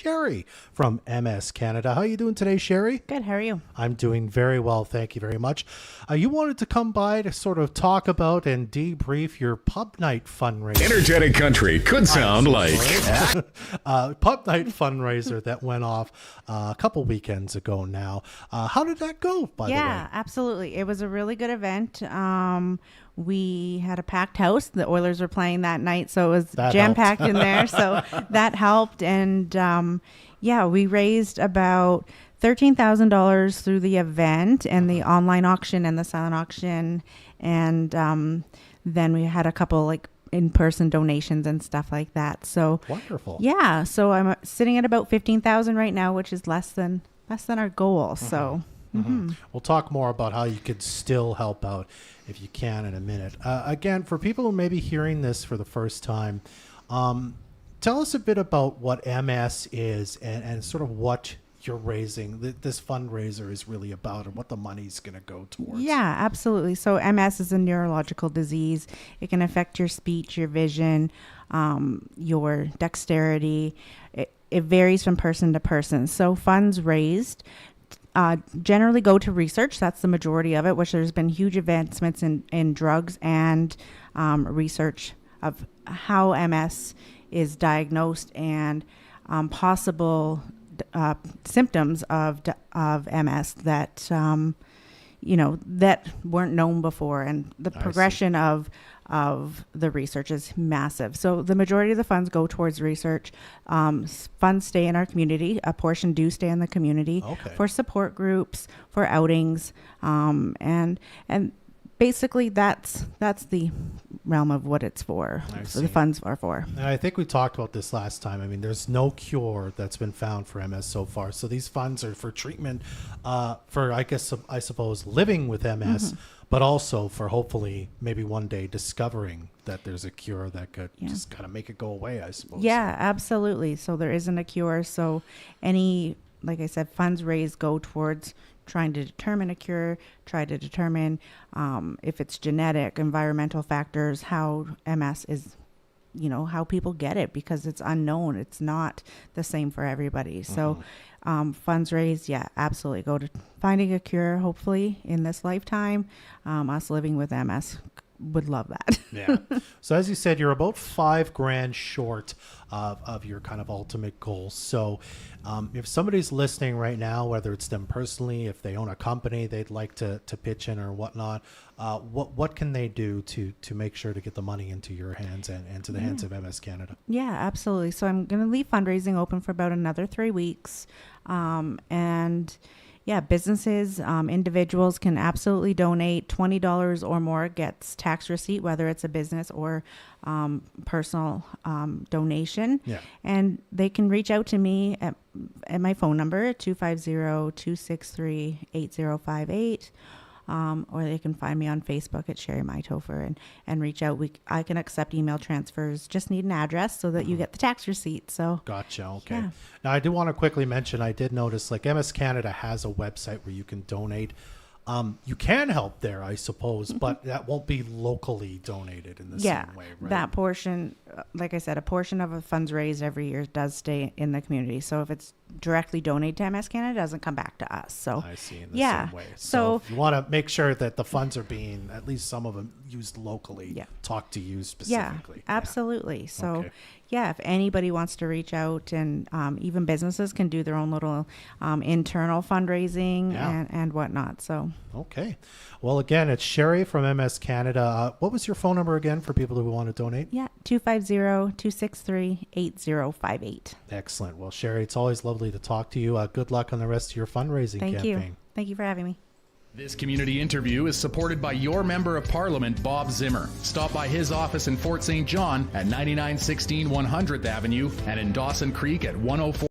Sherri from MS Canada. How are you doing today, Sherri? Good. How are you? I'm doing very well. Thank you very much. You wanted to come by to sort of talk about and debrief your pub night fundraiser. Energetic country could sound like pub night fundraiser that went off a couple weekends ago now. How did that go, by the way? Yeah, absolutely. It was a really good event. We had a packed house. The Oilers were playing that night, so it was jam-packed in there. So that helped. And we raised about $13,000 through the event and the online auction and the silent auction. And then we had a couple in-person donations and stuff like that. So wonderful. Yeah. So I'm sitting at about 15,000 right now, which is less than our goal. So. Mm-hmm. We'll talk more about how you could still help out if you can in a minute. Again, for people who may be hearing this for the first time, tell us a bit about what MS is and sort of what you're raising, this fundraiser is really about, and what the money's going to go towards. Yeah, absolutely. So MS is a neurological disease. It can affect your speech, your vision, your dexterity. It varies from person to person. So funds raised generally go to research. That's the majority of it, which there's been huge advancements in drugs and research of how MS is diagnosed and possible symptoms of MS that that weren't known before, and the progression of the research is massive. So the majority of the funds go towards research. Funds stay in our community. A portion do stay in the community for support groups, for outings, and basically that's the realm of what it's for. So the funds are for. And I think we talked about this last time. I mean, there's no cure that's been found for MS so far. So these funds are for treatment, for I suppose living with MS, but also for hopefully maybe one day discovering that there's a cure that could just kind of make it go away, I suppose. Yeah, absolutely. So there isn't a cure. So like I said, funds raised go towards trying to determine a cure, try to determine if it's genetic, environmental factors, how MS is, how people get it, because it's unknown. It's not the same for everybody. So funds raised, absolutely go to finding a cure, hopefully in this lifetime. Us living with MS would love that. Yeah. So as you said, you're about $5,000 short of your kind of ultimate goal. So if somebody's listening right now, whether it's them personally, if they own a company they'd like to pitch in or whatnot, what can they do to make sure to get the money into your hands and to the hands of MS Canada? Yeah, absolutely. So I'm going to leave fundraising open for about another 3 weeks. Businesses, individuals can absolutely donate. $20 or more gets tax receipt, whether it's a business or personal donation. Yeah. And they can reach out to me at my phone number, 250-263-8058. Or they can find me on Facebook at Sherri Mythofer and reach out. I can accept email transfers. Just need an address so that you get the tax receipt. So gotcha. Okay. Yeah. Now I do want to quickly mention, I did notice MS Canada has a website where you can donate. You can help there, I suppose, but that won't be locally donated in the same way, right? That portion, like I said, a portion of the funds raised every year does stay in the community. So if it's directly donated to MS Canada, it doesn't come back to us. So I see, in the same way. So if you want to make sure that the funds are being, at least some of them, used locally, talk to you specifically. Yeah, absolutely. So if anybody wants to reach out, and even businesses can do their own little internal fundraising and whatnot. So well, again, it's Sherri from MS Canada. What was your phone number again for people who want to donate? 250-263-8058. Excellent. Well, Sherri, it's always lovely to talk to you. Good luck on the rest of your fundraising campaign. Thank you for having me. This community interview is supported by your Member of Parliament, Bob Zimmer. Stop by his office in Fort St. John at 9916 100th Avenue and in Dawson Creek at 104.